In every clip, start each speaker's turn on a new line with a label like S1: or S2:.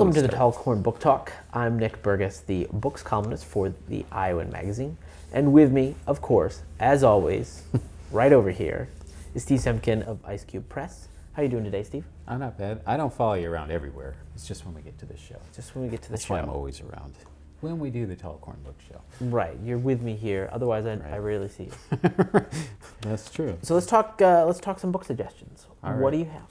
S1: Welcome to the Tall Corn Book Talk. I'm Nick Bergus, the books columnist for the Iowan magazine. And with me, of course, as always, right over here, is Steve Semken of Ice Cube Press. How are you doing today, Steve?
S2: I'm not bad. I don't follow you around everywhere. It's just when we get to the show.
S1: Just when we get to the
S2: That's
S1: show.
S2: why I'm always around. When we do the Tall Corn Book Show.
S1: Right, you're with me here. Otherwise, I rarely see you.
S2: That's true.
S1: So let's talk some book suggestions.
S2: All
S1: What
S2: right.
S1: do you have?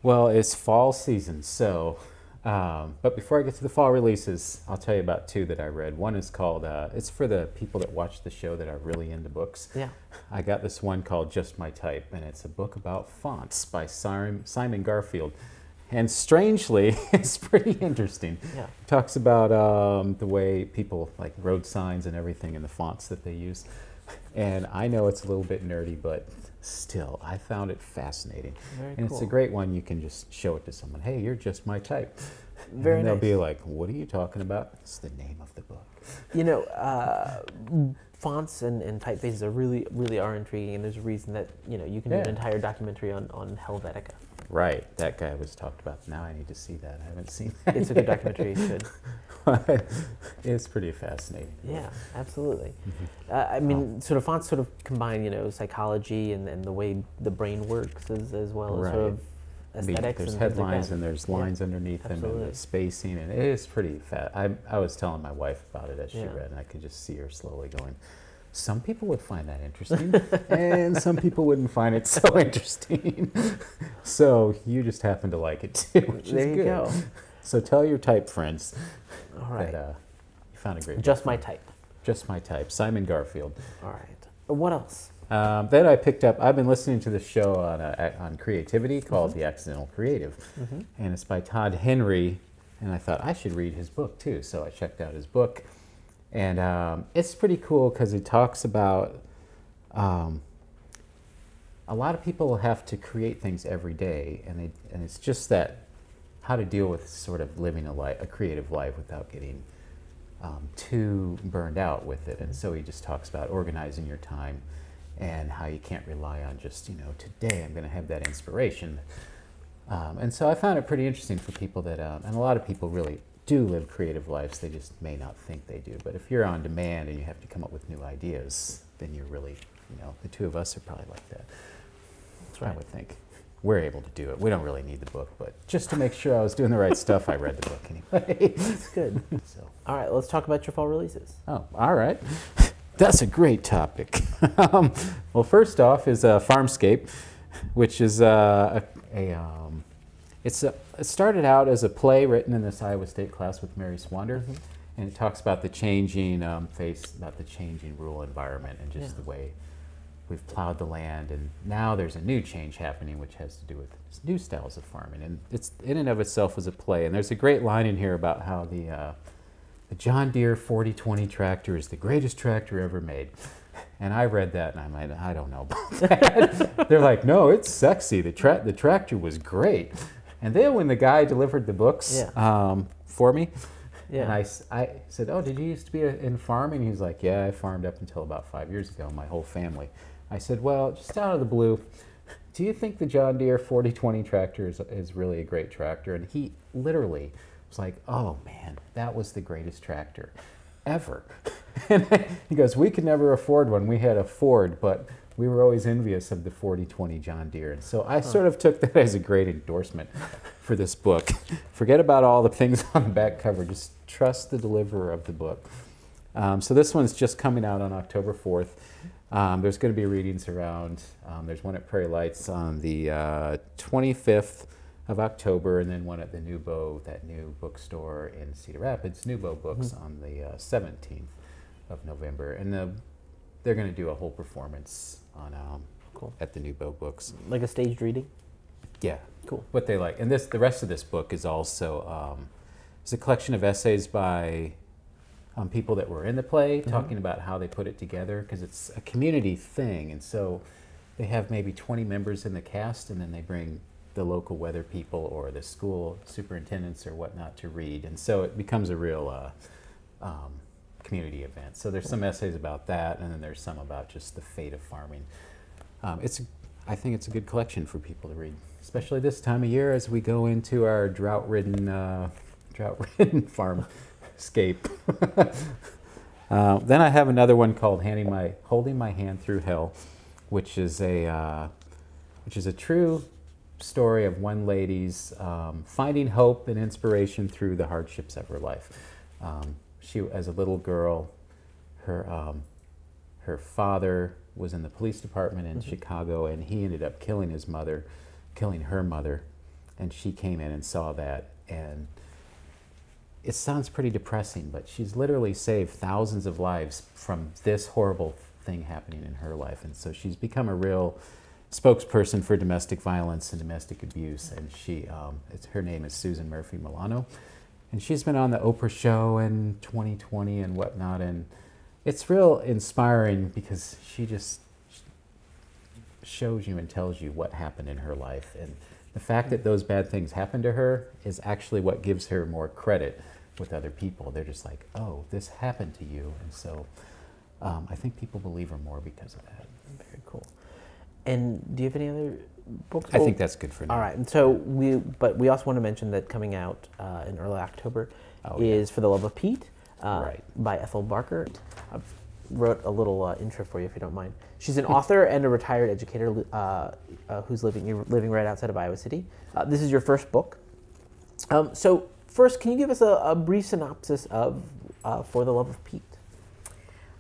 S2: Well, it's fall season, so, but before I get to the fall releases, I'll tell you about two that I read. One is called, it's for the people that watch the show that are really into books.
S1: Yeah.
S2: I got this one called Just My Type, and it's a book about fonts by Simon Garfield. And strangely, it's pretty interesting.
S1: Yeah.
S2: It talks about the way people, like road signs and everything, and the fonts that they use. And I know it's a little bit nerdy, but still, I found it fascinating.
S1: Very
S2: and
S1: cool.
S2: It's a great one. You can just show it to someone. Hey, you're just my type.
S1: Very
S2: and they'll
S1: nice.
S2: be like, what are you talking about? It's the name of the book.
S1: You know, fonts and typefaces are really are intriguing, and there's a reason that, you know, you can do an
S2: Yeah.
S1: entire documentary on Helvetica.
S2: Right, that guy was talked about. Now I need to see that. I haven't seen that.
S1: It's a good documentary. You should.
S2: It's pretty fascinating.
S1: Yeah, absolutely. I mean, sort of fonts sort of combine, you know, psychology and the way the brain works as well as sort of aesthetics.
S2: There's
S1: and
S2: headlines
S1: things like
S2: and there's lines underneath them and
S1: absolutely.
S2: the spacing, and it is pretty fat. I was telling my wife about it as she
S1: Yeah.
S2: read, and I could just see her slowly going, some people would find that interesting, and some people wouldn't find it so interesting. So you just happen to like it too, which
S1: There
S2: is
S1: you
S2: good.
S1: go.
S2: So tell your type friends
S1: All right.
S2: that you found a great book.
S1: Just My Type.
S2: Just My Type, Simon Garfield.
S1: All right. What else?
S2: Then I picked up, I've been listening to this show on creativity called The Accidental Creative, and it's by Todd Henry, and I thought I should read his book too, so I checked out his book, and it's pretty cool because he talks about a lot of people have to create things every day, and it's just that how to deal with sort of living a creative life without getting too burned out with it. And so he just talks about organizing your time and how you can't rely on just, you know, today I'm going to have that inspiration. And so I found it pretty interesting for people that, and a lot of people really do live creative lives, they just may not think they do. But if you're on demand and you have to come up with new ideas, then you're really, you know, the two of us are probably like that.
S1: That's right.
S2: I would think. We're able to do it. We don't really need the book, but just to make sure I was doing the right stuff, I read the book anyway.
S1: That's good.
S2: So.
S1: All right, let's talk about your fall releases.
S2: Oh, all right. That's a great topic. Well, first off is Farmscape, which is it started out as a play written in this Iowa State class with Mary Swander, and it talks about the changing about the changing rural environment and just the way we've plowed the land, and now there's a new change happening which has to do with new styles of farming, and it's in and of itself was a play. And there's a great line in here about how the John Deere 4020 tractor is the greatest tractor ever made. And I read that and I'm like, I don't know about that. They're like, no, it's sexy. The tractor was great. And then when the guy delivered the books for me, and I said, oh, did you used to be in farming? He's like, yeah, I farmed up until about 5 years ago, my whole family. I said, well, just out of the blue, do you think the John Deere 4020 tractor is really a great tractor? And he literally was like, oh man, that was the greatest tractor ever. And he goes, we could never afford one. We had a Ford, but we were always envious of the 4020 John Deere. And so I sort of took that as a great endorsement for this book. Forget about all the things on the back cover. Just trust the deliverer of the book. So this one's just coming out on October 4th. There's going to be readings around. There's one at Prairie Lights on the 25th of October, and then one at the Nubo, that new bookstore in Cedar Rapids, Nubo Books, on the 17th of November. And they're going to do a whole performance on at the Nubo Books.
S1: Like a staged reading?
S2: Yeah.
S1: Cool.
S2: What they like. And the rest of this book is also it's a collection of essays by people that were in the play, talking about how they put it together, because it's a community thing. And so they have maybe 20 members in the cast, and then they bring the local weather people or the school superintendents or whatnot to read. And so it becomes a real community event. So there's some essays about that, and then there's some about just the fate of farming. I think it's a good collection for people to read, especially this time of year as we go into our drought-ridden farmscape. Then I have another one called Holding My Hand Through Hell, which is a true story of one lady's finding hope and inspiration through the hardships of her life. She, as a little girl, her father was in the police department in Chicago, and he ended up killing her mother, and she came in and saw that, and it sounds pretty depressing, but she's literally saved thousands of lives from this horrible thing happening in her life, and so she's become a real spokesperson for domestic violence and domestic abuse, and her name is Susan Murphy Milano, and she's been on the Oprah show in 2020 and whatnot, and it's real inspiring because she just shows you and tells you what happened in her life, and the fact that those bad things happened to her is actually what gives her more credit with other people. They're just like, oh, this happened to you, and so I think people believe her more because of that.
S1: Very cool. And do you have any other books?
S2: I think that's good for now.
S1: All right, and so we also want to mention that coming out in early October is For the Love of Pete by Ethel Barker. I wrote a little intro for you if you don't mind. She's an author and a retired educator who's living right outside of Iowa City. This is your first book. So first, can you give us a brief synopsis of For the Love of Pete?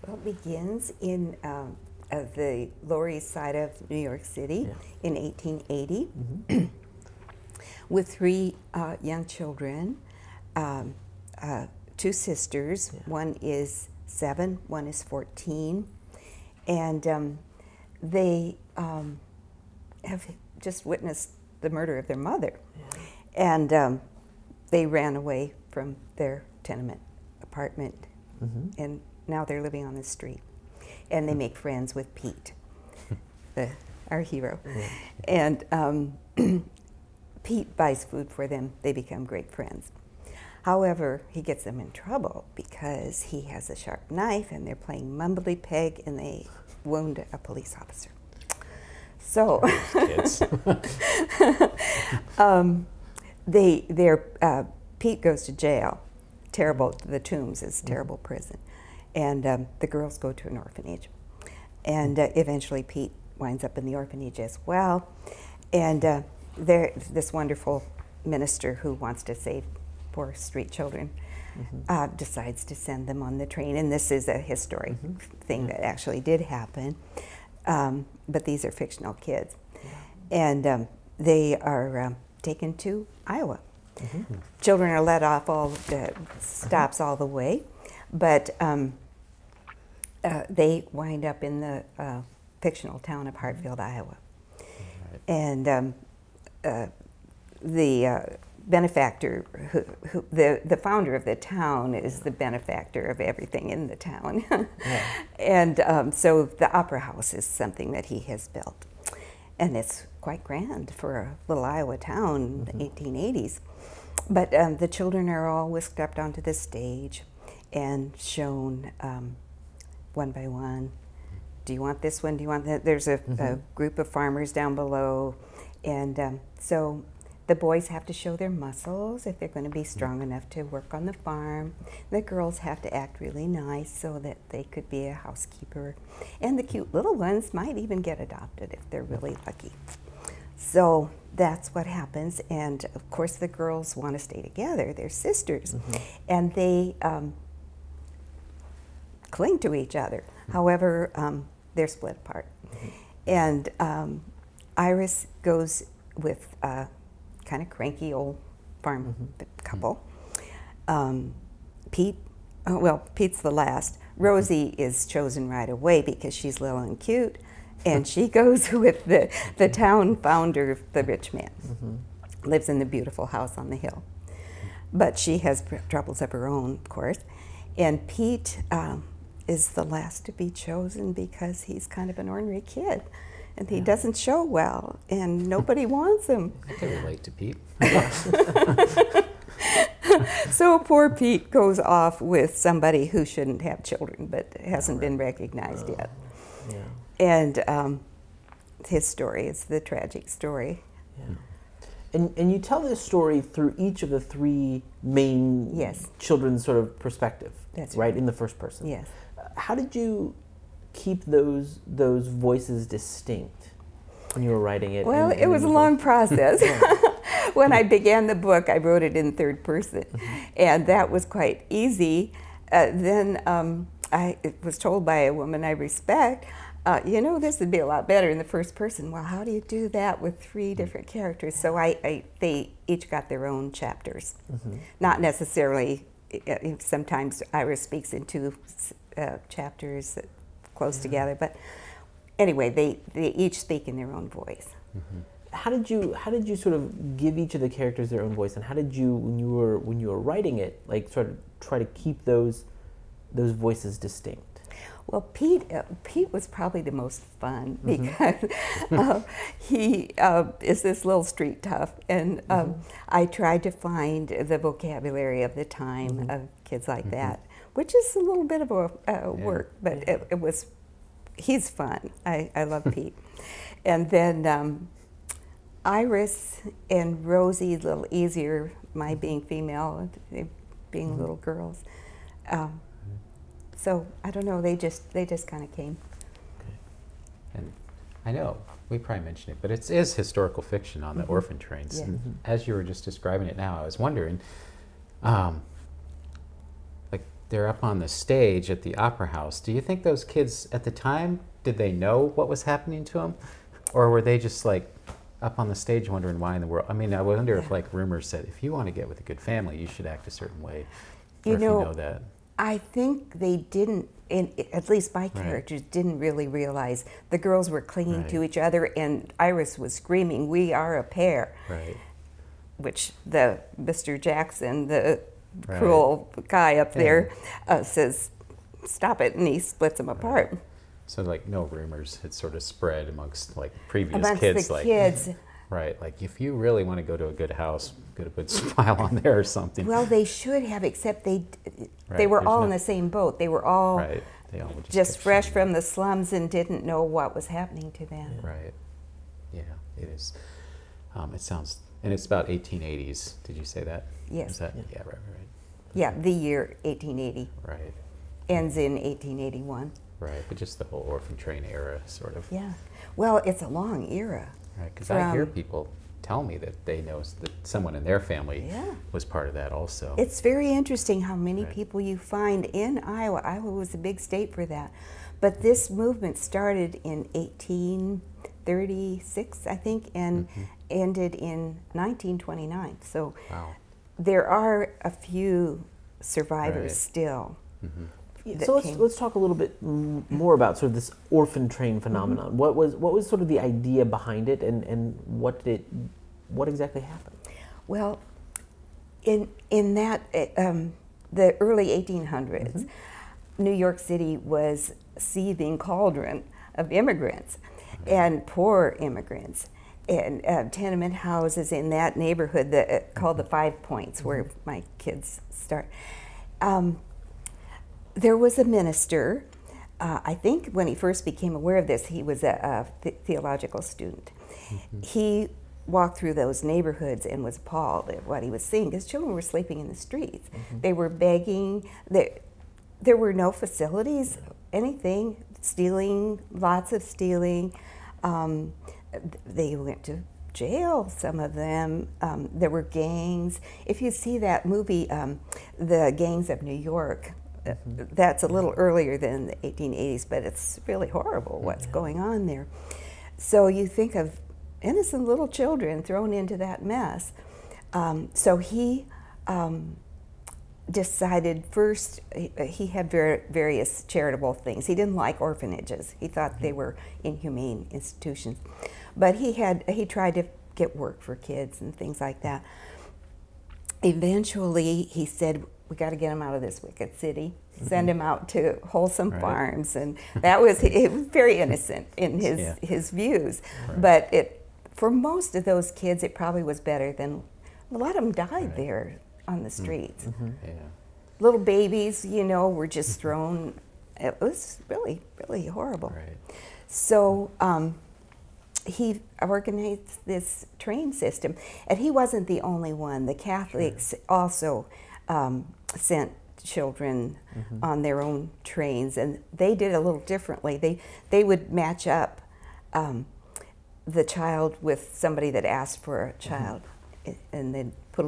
S3: Well, it begins in the Lower East Side of New York City in 1880 with three young children, two sisters. One is 7, one is 14, and they have just witnessed the murder of their mother, and they ran away from their tenement apartment, and now they're living on the street, and they make friends with Pete, our hero, and Pete buys food for them. They become great friends. However, he gets them in trouble because he has a sharp knife, and they're playing mumbly peg, and they wound a police officer. So, Pete goes to jail. Terrible. The Tombs is a terrible prison, and the girls go to an orphanage, and eventually Pete winds up in the orphanage as well. And this wonderful minister who wants to save poor street children decides to send them on the train, and this is a historic thing that actually did happen, but these are fictional kids, and they are taken to Iowa. Children are let off all the stops all the way, but they wind up in the fictional town of Hartfield, Iowa, and the benefactor, the founder of the town, is the benefactor of everything in the town. And so the opera house is something that he has built. And it's quite grand for a little Iowa town in the 1880s. But the children are all whisked up onto the stage and shown one by one. Do you want this one? Do you want that? There's a group of farmers down below. And so the boys have to show their muscles if they're going to be strong enough to work on the farm. The girls have to act really nice so that they could be a housekeeper. And the cute little ones might even get adopted if they're really lucky. So that's what happens. And of course the girls want to stay together. They're sisters. And they cling to each other. However, they're split apart. And Iris goes with kind of cranky old farm couple. Pete, Pete's the last. Rosie is chosen right away because she's little and cute, and she goes with the town founder, the rich man. Lives in the beautiful house on the hill. But she has troubles of her own, of course. And Pete is the last to be chosen because he's kind of an ornery kid. And he doesn't show well, and nobody wants him.
S2: I can relate to Pete.
S3: So poor Pete goes off with somebody who shouldn't have children, but hasn't been recognized yet. And his story. It's the tragic story.
S1: Yeah. And you tell this story through each of the three main children's sort of perspective.
S3: That's
S1: right, in the first person.
S3: Yes.
S1: How did you keep those voices distinct when you were writing it?
S3: Well, it was a long process. When I began the book, I wrote it in third person, and that was quite easy. Then I was told by a woman I respect, this would be a lot better in the first person. Well, how do you do that with three different characters? So they each got their own chapters. Not necessarily, sometimes Iris speaks in two chapters close together, but anyway, they each speak in their own voice.
S1: How did you sort of give each of the characters their own voice, and how did you, when you were writing it, like sort of try to keep those voices distinct?
S3: Well, Pete was probably the most fun because he is this little street tough, and I tried to find the vocabulary of the time of kids like that, which is a little bit of a work, but it was, he's fun. I love Pete. And then Iris and Rosie, a little easier, my being female, they being little girls. So I don't know. They just kind of came.
S2: Okay. And I know we probably mentioned it, but it is historical fiction on the orphan trains.
S3: Yeah.
S2: And as you were just describing it now, I was wondering, like they're up on the stage at the opera house. Do you think those kids at the time, did they know what was happening to them, or were they just like up on the stage wondering why in the world? I mean, I wonder if like rumors said, if you want to get with a good family, you should act a certain way. Or if you know that.
S3: I think they didn't, at least my characters didn't really realize the girls were clinging to each other, and Iris was screaming, "We are a pair."
S2: Right.
S3: Which the Mr. Jackson, the cruel guy up there, says, "Stop it," and he splits them apart.
S2: So like no rumors had sort of spread amongst like previous
S3: amongst
S2: kids.
S3: The
S2: like,
S3: kids.
S2: Right, like if you really want to go to a good house, get a good smile on there or something.
S3: Well, they should have, except they were all in the same boat. They were all,
S2: they all
S3: just fresh from the slums and didn't know what was happening to them.
S2: Right. Yeah, it is. It sounds, and it's about 1880s. Did you say that?
S3: Yes.
S2: Is that? Yeah, right.
S3: Yeah, the year 1880.
S2: Right.
S3: Ends in 1881.
S2: Right, but just the whole Orphan Train era, sort of.
S3: Yeah. Well, it's a long era.
S2: Right, because I hear people tell me that they know that someone in their family was part of that also.
S3: It's very interesting how many people you find in Iowa. Iowa was a big state for that. But this movement started in 1836, I think, and ended in 1929. So there are a few survivors still.
S1: So let's talk a little bit more about sort of this orphan train phenomenon. What was sort of the idea behind it, and what exactly happened?
S3: Well, in that the early 1800s, New York City was a seething cauldron of immigrants, and poor immigrants, and tenement houses in that neighborhood called the 5 Points, where my kids start. There was a minister, I think when he first became aware of this, he was a theological student. He walked through those neighborhoods and was appalled at what he was seeing, because children were sleeping in the streets. They were begging. There were no facilities, anything, stealing, lots of stealing. They went to jail, some of them. There were gangs. If you see that movie, The Gangs of New York, that's a little earlier than the 1880s, but it's really horrible what's going on there. So you think of innocent little children thrown into that mess. So he decided first, he had various charitable things. He didn't like orphanages. He thought they were inhumane institutions. But he tried to get work for kids and things like that. Eventually, he said, we got to get him out of this wicked city, send him out to wholesome farms. And it was very innocent in his views. But for most of those kids, it probably was better than, a lot of them died there on the streets. Little babies, were just thrown. It was really, really horrible. So he organized this train system, and he wasn't the only one. The Catholics also sent children on their own trains, and they did a little differently. They would match up the child with somebody that asked for a child, and they'd put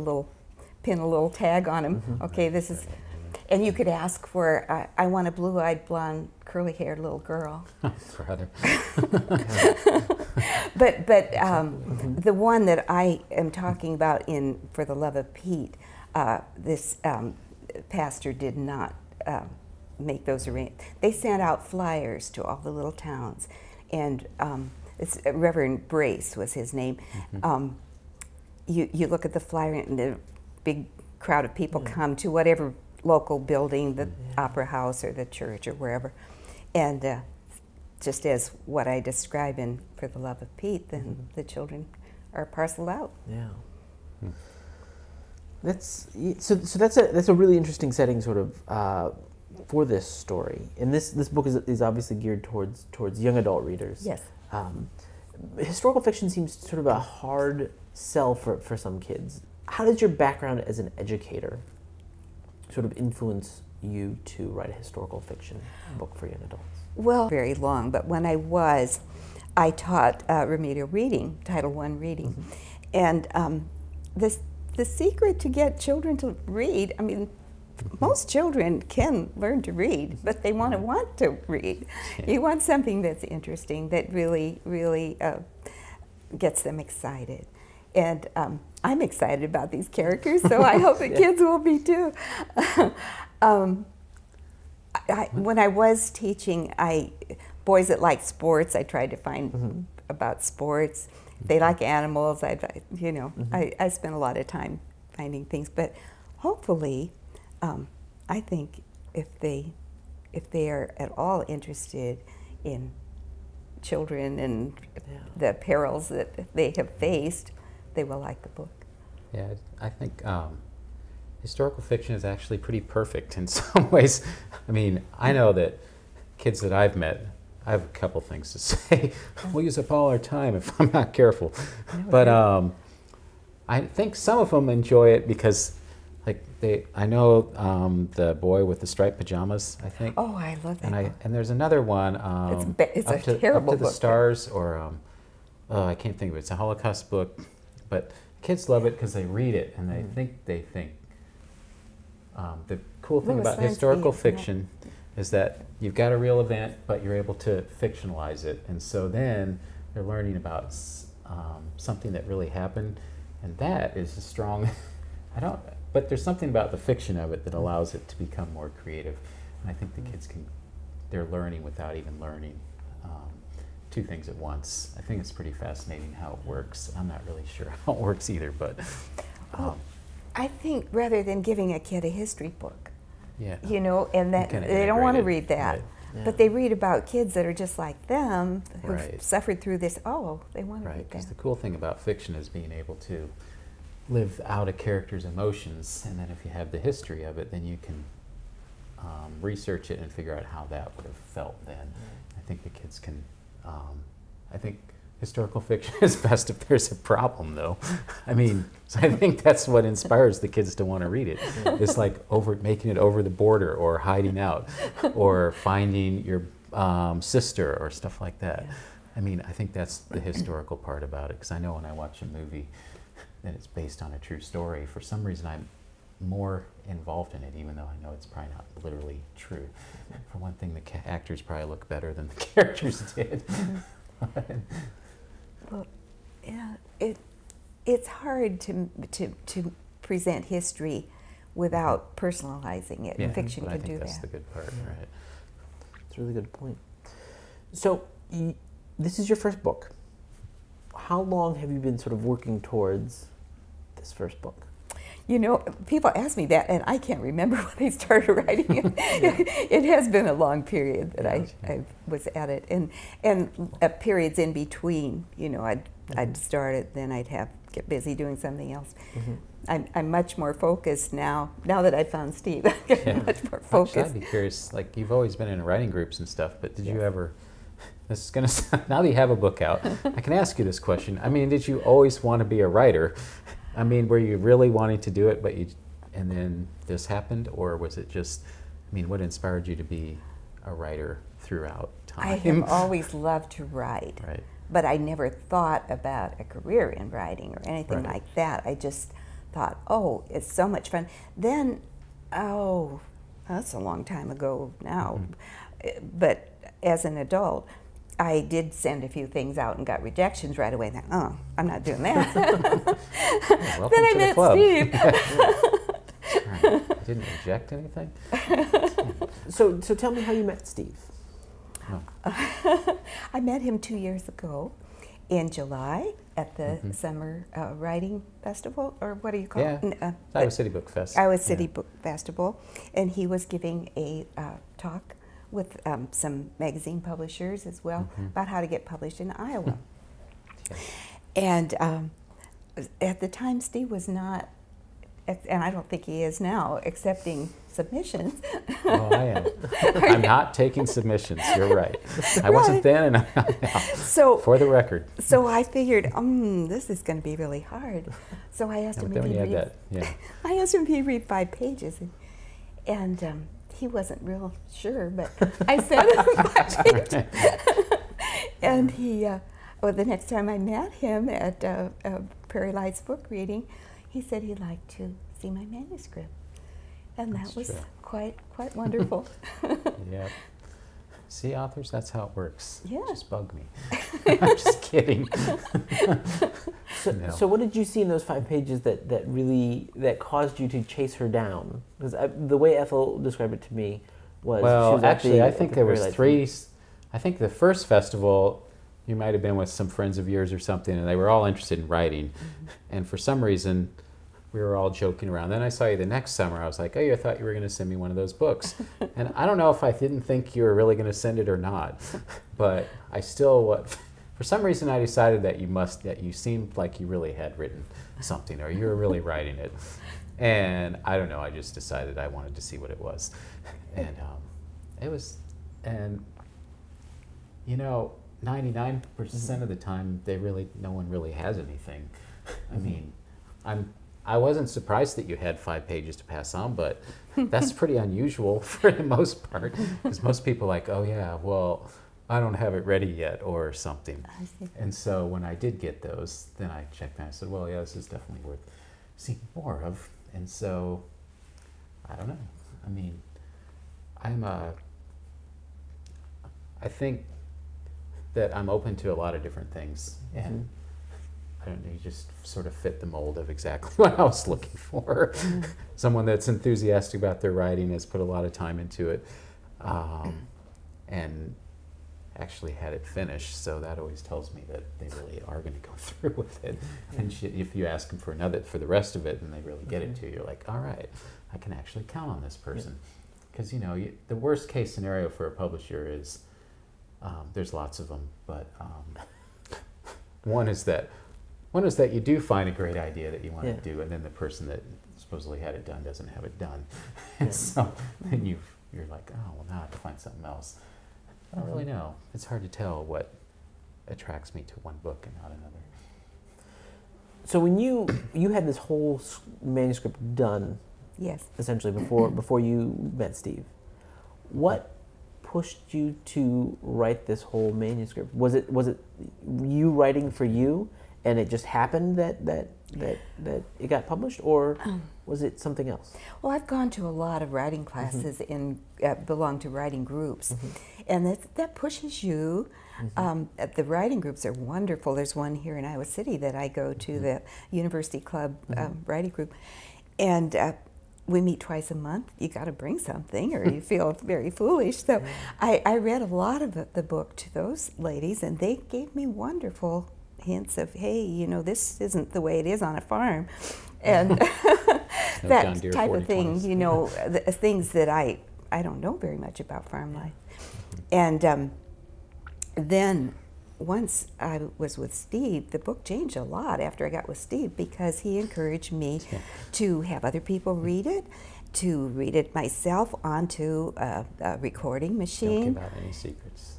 S3: pin a little tag on him. Okay, this is, and you could ask for, I want a blue-eyed, blonde, curly-haired little girl.
S2: Brother.
S3: But the one that I am talking about in For the Love of Pete, this pastor did not make those arrangements. They sent out flyers to all the little towns, and it's Reverend Brace was his name. You look at the flyer, and a big crowd of people come to whatever local building, the opera house or the church or wherever, and just as what I describe in For the Love of Pete, then the children are parceled out.
S1: Yeah. That's that's a really interesting setting, sort of, for this story. And this book is obviously geared towards young adult readers.
S3: Yes.
S1: Historical fiction seems sort of a hard sell for some kids. How does your background as an educator sort of influence you to write a historical fiction book for young adults?
S3: Well, very long, but when I taught remedial reading, Title I reading, and the secret to get children to read, I mean, most children can learn to read, but they want to read. You want something that's interesting, that really, really gets them excited. And I'm excited about these characters, so I hope the kids will be too. When I was teaching, boys that like sports, I tried to find about sports. They like animals. I spent a lot of time finding things, but hopefully, I think if they are at all interested in children and the perils that they have faced, they will like the book.
S2: Yeah, I think historical fiction is actually pretty perfect in some ways. I mean, I know that kids that I've met, I have a couple things to say. We'll use up all our time if I'm not careful. But I think some of them enjoy it because, like, I know the boy with the striped pajamas, I think.
S3: Oh, I love that.
S2: And there's another one.
S3: It's a terrible
S2: Up to the
S3: book.
S2: Stars, or I can't think of it. It's a Holocaust book, but kids love it because they read it and they think. The cool thing about historical fiction is that you've got a real event, but you're able to fictionalize it, and so then they're learning about something that really happened, and that is a strong. But there's something about the fiction of it that allows it to become more creative, and I think the kids they're learning without even learning two things at once. I think it's pretty fascinating how it works. I'm not really sure how it works either, but.
S3: I think rather than giving a kid a history book,
S2: Yeah.
S3: and that they don't want to read that,
S2: Right.
S3: but they read about kids that are just like them, who've
S2: Right.
S3: suffered through this. Oh, they want to
S2: Right,
S3: read
S2: because
S3: that.
S2: the cool thing about fiction is being able to live out a character's emotions, and then if you have the history of it, then you can research it and figure out how that would have felt then. I think the kids can, I think historical fiction is best if there's a problem, though. I mean, so I think that's what inspires the kids to want to read it. It's like making it over the border, or hiding out, or finding your sister, or stuff like that. I mean, I think that's the historical part about it, because I know when I watch a movie that it's based on a true story, for some reason I'm more involved in it, even though I know it's probably not literally true. For one thing, the actors probably look better than the characters did.
S3: Well, yeah, it's hard to present history without personalizing it.
S2: Yeah,
S3: And fiction
S2: but
S3: can
S2: I think
S3: do
S2: that's
S3: that.
S2: the good part, right?
S1: It's a really good point. So, this is your first book. How long have you been sort of working towards this first book?
S3: People ask me that, and I can't remember when I started writing it. It has been a long period that I was at it, and periods in between. I'd start it, then I'd get busy doing something else. I'm much more focused now that I found Steve. I'm much more focused.
S2: Actually, I'd be curious, like, you've always been in writing groups and stuff, but did you ever this is going to, now that you have a book out, I can ask you this question. I mean, did you always want to be a writer? I mean, were you really wanting to do it, and then this happened? Or was it just, I mean, what inspired you to be a writer throughout time?
S3: I have always loved to write.
S2: Right.
S3: But I never thought about a career in writing or anything
S2: Right.
S3: like that. I just thought, oh, it's so much fun. Then, oh, that's a long time ago now. But as an adult, I did send a few things out and got rejections right away. And I thought, oh, I'm not doing that.
S2: Well,
S3: Then I met Steve.
S2: Right. I didn't reject anything?
S1: So tell me how you met Steve.
S2: Oh.
S3: I met him 2 years ago in July at the Summer Writing Festival, or what do you call it?
S2: Iowa City Book Fest.
S3: Iowa City Book Festival. And he was giving a talk with some magazine publishers as well about how to get published in Iowa. And at the time, Steve was not, and I don't think he is now, accepting submissions.
S2: Oh, I am. I'm not taking submissions. You're right. I wasn't then, and I'm not now.
S3: So,
S2: for the record.
S3: So I figured, this is going to be really hard. So I asked him if he'd read. I asked him if he'd read 5 pages, and he wasn't real sure, but I sent him 5 pages. And he, the next time I met him at Prairie Lights book reading, he said he'd like to see my manuscript. And that was quite wonderful.
S2: Yeah. See, authors, that's how it works.
S3: Yeah.
S2: Just bug me. I'm just kidding.
S1: So what did you see in those 5 pages that caused you to chase her down? Because the way Ethel described it to me was,
S2: well,
S1: she was
S2: actually, I think there
S1: Prairie
S2: was
S1: Lights
S2: 3. I think the first festival, you might have been with some friends of yours or something, and they were all interested in writing. And for some reason, we were all joking around. Then I saw you the next summer. I was like, oh, I thought you were going to send me one of those books. And I don't know if I didn't think you were really going to send it or not, but I still, for some reason I decided that you seemed like you really had written something, or you were really writing it. And I don't know, I just decided I wanted to see what it was. And it was, and 99% of the time, no one really has anything. I mean, I wasn't surprised that you had 5 pages to pass on, but that's pretty unusual for the most part, because most people are like, oh yeah, well, I don't have it ready yet, or something. And so when I did get those, then I checked and I said, well, yeah, this is definitely worth seeing more of. And so, I don't know. I mean, I think that I'm open to a lot of different things, and I don't know, you just sort of fit the mold of exactly what I was looking for. Someone that's enthusiastic about their writing, has put a lot of time into it, and actually had it finished, so that always tells me that they really are going to go through with it. And if you ask them for the rest of it, and they really get it to you, you're like, all right, I can actually count on this person. Because the worst case scenario for a publisher is, there's lots of them, but one is that you do find a great idea that you want to do, and then the person that supposedly had it done doesn't have it done. And so then you're like, oh, well, now I have to find something else. I don't really know. It's hard to tell what attracts me to one book and not another.
S1: So when you had this whole manuscript done,
S3: yes,
S1: essentially before you met Steve, what pushed you to write this whole manuscript? Was it you writing for you, and it just happened that it got published, or was it something else?
S3: Well, I've gone to a lot of writing classes and belong to writing groups, and that pushes you. The writing groups are wonderful. There's one here in Iowa City that I go to, the University Club writing group, and we meet twice a month. You got to bring something, or you feel very foolish. So I read a lot of the book to those ladies, and they gave me wonderful hints of, hey, this isn't the way it is on a farm, and that type of thing. The things that I don't know very much about farm life. And then once I was with Steve, the book changed a lot after I got with Steve, because he encouraged me to have other people read it, to read it myself onto a recording machine.
S2: Don't give out any secrets.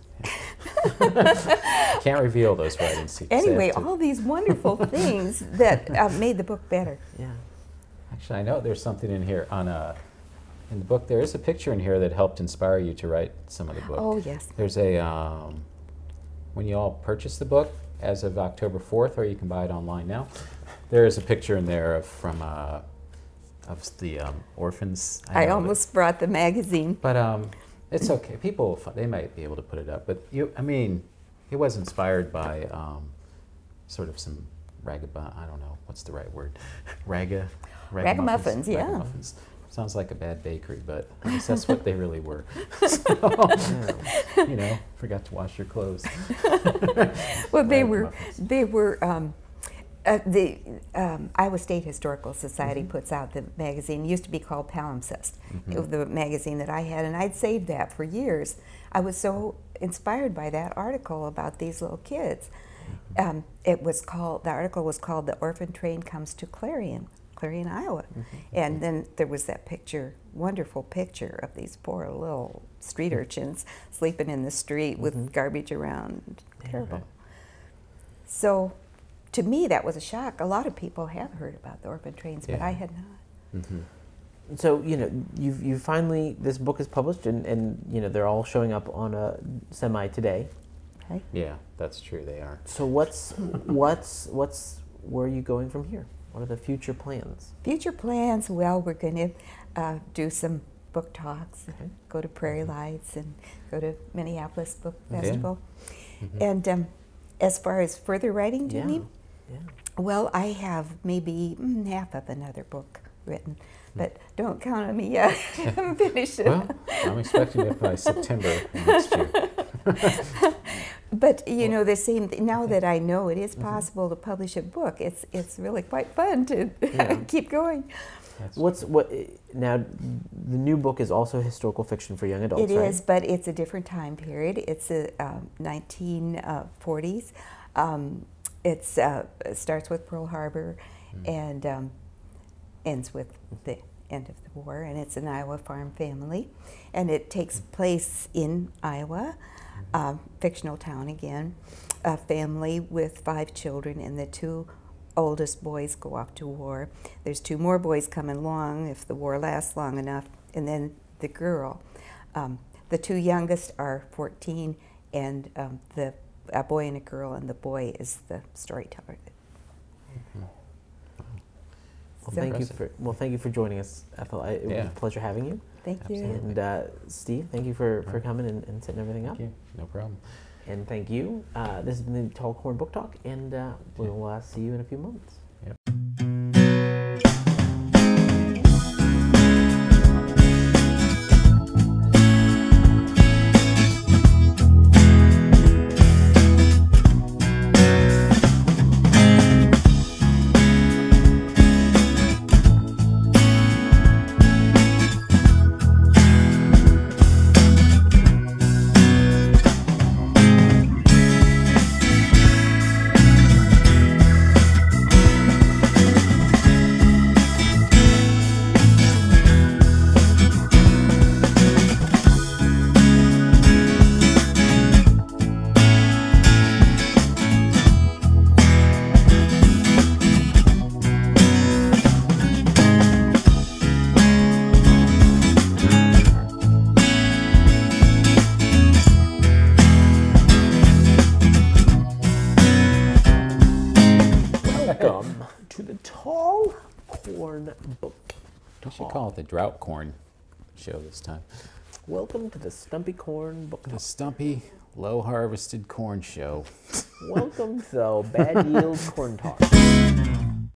S2: Can't reveal those writing secrets.
S3: Anyway, all these wonderful things that made the book better.
S1: Yeah.
S2: Actually, I know there's something in here in the book. There is a picture in here that helped inspire you to write some of the book.
S3: Oh, yes.
S2: There's a when you all purchase the book as of October 4th, or you can buy it online now. There is a picture in there of the orphans.
S3: I almost brought the magazine.
S2: But it's okay. People, they might be able to put it up. But I mean, it was inspired by sort of some I don't know, what's the right word?
S3: Ragamuffins, yeah.
S2: Ragamuffins. Sounds like a bad bakery, but I guess that's what they really were. So, you know, forgot to wash your clothes.
S3: Well, they were the Iowa State Historical Society puts out the magazine. It used to be called Palimpsest. It was the magazine that I had, and I'd saved that for years. I was so inspired by that article about these little kids. The article was called "The Orphan Train Comes to Clarion, Iowa," and then there was that picture, wonderful picture of these poor little street urchins sleeping in the street with garbage around. Terrible. So, to me, that was a shock. A lot of people have heard about the orphan trains, but I had not.
S1: So, you know, you finally, this book is published, and you know, they're all showing up on a semi today.
S3: Okay.
S2: Yeah, that's true. They are.
S1: So where are you going from here? What are the future plans?
S3: Future plans, well, we're going to do some book talks, go to Prairie Lights, and go to Minneapolis Book Festival. And as far as further writing, do you mean?
S1: Yeah.
S3: Well, I have maybe half of another book written, but don't count on me yet. I haven't finished it.
S2: Well, I'm expecting it by September next year.
S3: But you know, the same now that I know it is possible to publish a book, it's really quite fun to keep going.
S1: Now? The new book is also historical fiction for young adults.
S3: It
S1: right?
S3: is, but it's a different time period. It's the 1940s. It starts with Pearl Harbor and ends with the end of the war, and it's an Iowa farm family, and it takes place in Iowa. Fictional town again, a family with 5 children, and the 2 oldest boys go off to war. There's 2 more boys coming along if the war lasts long enough, and then the girl. The 2 youngest are 14, and a boy and a girl, and the boy is the storyteller.
S1: Thank you for joining us, Ethel. It was a pleasure having you.
S3: Thank you.
S1: And Steve, thank you for coming and setting everything up.
S2: Thank you. No problem.
S1: And thank you. This has been the Tall Corn Book Talk, and we'll see you in a few months.
S2: Yep.
S1: Welcome to the Tall Corn Book Talk.
S2: We should call it the Drought Corn Show this time.
S1: Welcome to the Stumpy Corn Book
S2: The
S1: Talk.
S2: Stumpy, low harvested corn show.
S1: Welcome to the Bad Yield Corn Talk.